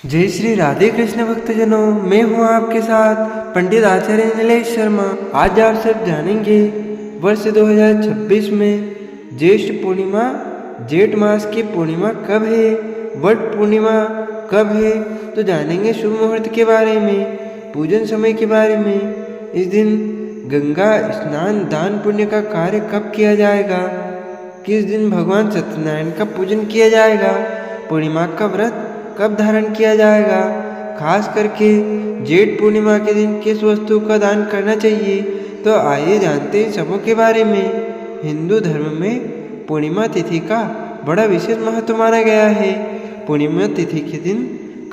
जय श्री राधे कृष्ण भक्तजनों, मैं हूँ आपके साथ पंडित आचार्य नीलेश शर्मा। आज आप सब जानेंगे वर्ष 2026 में ज्येष्ठ पूर्णिमा जेठ मास की पूर्णिमा कब है, वट पूर्णिमा कब है। तो जानेंगे शुभ मुहूर्त के बारे में, पूजन समय के बारे में। इस दिन गंगा स्नान दान पुण्य का कार्य कब किया जाएगा, किस दिन भगवान सत्यनारायण का पूजन किया जाएगा, पूर्णिमा का व्रत कब धारण किया जाएगा, खास करके जेठ पूर्णिमा के दिन किस वस्तु का दान करना चाहिए। तो आइए जानते हैं सबों के बारे में। हिंदू धर्म में पूर्णिमा तिथि का बड़ा विशेष महत्व माना गया है। पूर्णिमा तिथि के दिन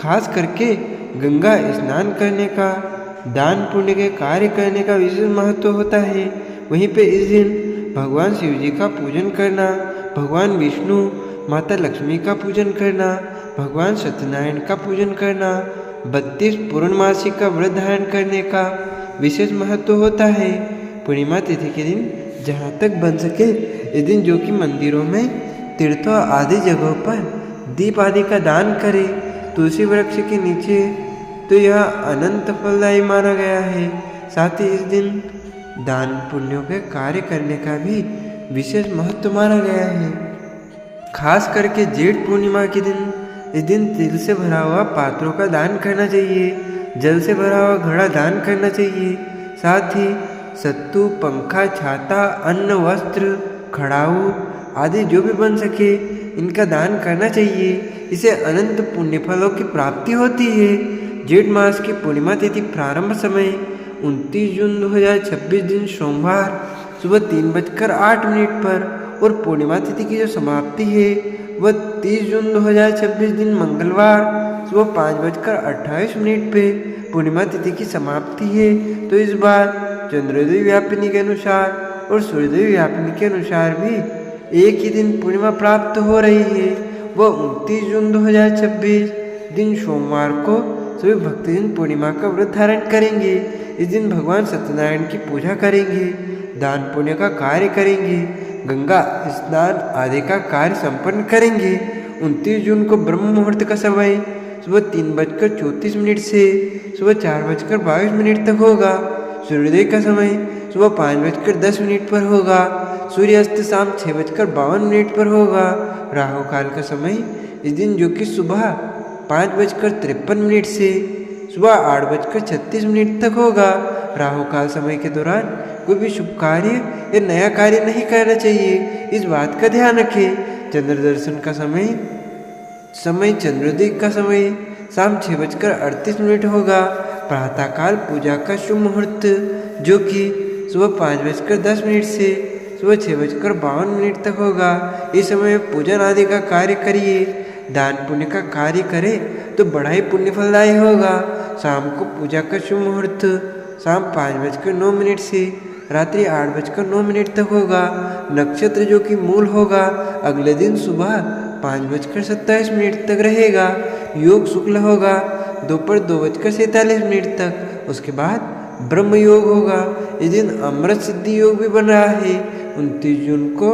खास करके गंगा स्नान करने का, दान पुण्य के कार्य करने का विशेष महत्व होता है। वहीं पे इस दिन भगवान शिव जी का पूजन करना, भगवान विष्णु माता लक्ष्मी का पूजन करना, भगवान सत्यनारायण का पूजन करना, 32 पूर्णमासी का व्रत धारण करने का विशेष महत्व होता है। पूर्णिमा तिथि के दिन जहाँ तक बन सके इस दिन जो कि मंदिरों में, तीर्थों आदि जगहों पर दीप आदि का दान करे, तुलसी वृक्ष के नीचे, तो यह अनंत फलदायी माना गया है। साथ ही इस दिन दान पुण्यों के कार्य करने का भी विशेष महत्व माना गया है। खास करके जेठ पूर्णिमा के दिन इस दिन तिल से भरा हुआ पात्रों का दान करना चाहिए, जल से भरा हुआ घड़ा दान करना चाहिए। साथ ही सत्तू, पंखा, छाता, अन्न, वस्त्र, खड़ाऊ आदि जो भी बन सके इनका दान करना चाहिए। इसे अनंत पुण्य फलों की प्राप्ति होती है। जेठ मास की पूर्णिमा तिथि प्रारंभ समय 29 जून 2026 दिन सोमवार सुबह 3:08 पर और पूर्णिमा तिथि की जो समाप्ति है वह 30 जून 2026 दिन मंगलवार सुबह 5:28 पे पूर्णिमा तिथि की समाप्ति है। तो इस बार चंद्रोदय व्यापिनी के अनुसार और सूर्योदय व्यापिनी के अनुसार भी एक ही दिन पूर्णिमा प्राप्त हो रही है। वह 29 जून 2026 दिन सोमवार को सभी भक्तजन पूर्णिमा का व्रत धारण करेंगे। इस दिन भगवान सत्यनारायण की पूजा करेंगे, दान पुण्य का कार्य करेंगे, गंगा स्नान आदि का कार्य संपन्न करेंगे। 29 जून को ब्रह्म मुहूर्त का समय सुबह 3:34 से सुबह 4:22 तक होगा। सूर्योदय का समय सुबह 5:10 पर होगा। सूर्यास्त शाम 6:52 पर होगा। राहु काल का समय इस दिन जो कि सुबह 5:53 से सुबह 8:36 तक होगा। राहु काल समय के दौरान कोई भी शुभ कार्य या नया कार्य नहीं करना चाहिए, इस बात का ध्यान रखें। चंद्र दर्शन का समय चंद्रोदय का समय शाम 6:38 होगा। प्रातःकाल पूजा का शुभ मुहूर्त जो कि सुबह 5:10 से सुबह 6:52 तक होगा। इस समय पूजन आदि का कार्य करिए, दान पुण्य का कार्य करें तो बड़ा ही पुण्य फलदायी होगा। शाम को पूजा का शुभ मुहूर्त शाम 5:09 से रात्रि 8:09 तक होगा। नक्षत्र जो कि मूल होगा अगले दिन सुबह 5:27 तक रहेगा। योग शुक्ल होगा दोपहर 2:47 तक। उसके बाद ब्रह्म योग होगा। इस दिन अमृत सिद्धि योग भी बन रहा है 29 जून को,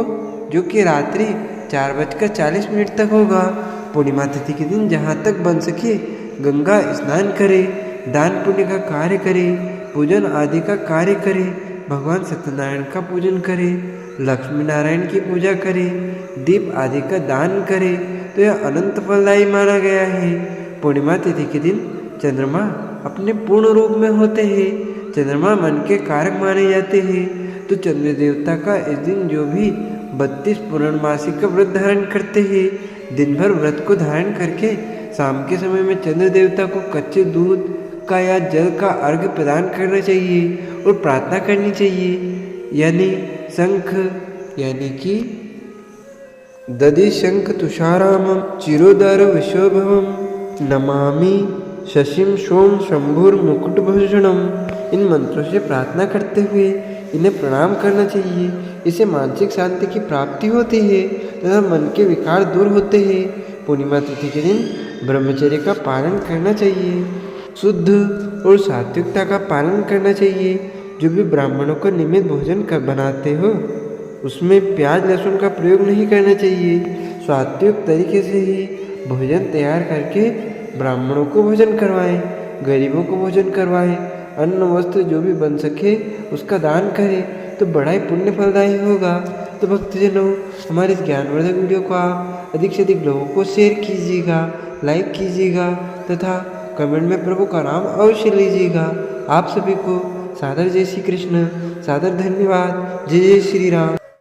जो कि रात्रि 4:40 तक होगा। पूर्णिमा तिथि के दिन जहाँ तक बन सके गंगा स्नान करे, दान पुण्य का कार्य करे, पूजन आदि का कार्य करे, भगवान सत्यनारायण का पूजन करे, लक्ष्मी नारायण की पूजा करे, दीप आदि का दान करे, तो यह अनंत फलदायी माना गया है। पूर्णिमा तिथि के दिन चंद्रमा अपने पूर्ण रूप में होते हैं। चंद्रमा मन के कारक माने जाते हैं। तो चंद्र देवता का इस दिन जो भी 32 पूर्णमासी का व्रत धारण करते हैं, दिन भर व्रत को धारण करके शाम के समय में चंद्र देवता को कच्चे दूध का या जल का अर्घ्य प्रदान करना चाहिए और प्रार्थना करनी चाहिए, यानी शंख यानी कि दधि शंख तुषारामं चिरोदर विश्वभवम नमामि शशिम सोम शंभुर मुकुटभूषणम। इन मंत्रों से प्रार्थना करते हुए इन्हें प्रणाम करना चाहिए। इससे मानसिक शांति की प्राप्ति होती है तथा मन के विकार दूर होते हैं। पूर्णिमा तिथि के दिन ब्रह्मचर्य का पालन करना चाहिए, शुद्ध और सात्विकता का पालन करना चाहिए। जो भी ब्राह्मणों को नियमित भोजन कर बनाते हो उसमें प्याज लहसुन का प्रयोग नहीं करना चाहिए। सात्विक तरीके से ही भोजन तैयार करके ब्राह्मणों को भोजन करवाएं, गरीबों को भोजन करवाएं, अन्न वस्त्र जो भी बन सके उसका दान करें तो बड़ा ही पुण्य फलदायी होगा। तो भक्तजनों, हमारे इस ज्ञानवर्धक वीडियो को आप अधिक से अधिक लोगों को शेयर कीजिएगा, लाइक कीजिएगा तथा कमेंट में प्रभु का नाम अवश्य लीजिएगा। आप सभी को सादर जय श्री कृष्ण, सादर धन्यवाद। जय जय श्री राम।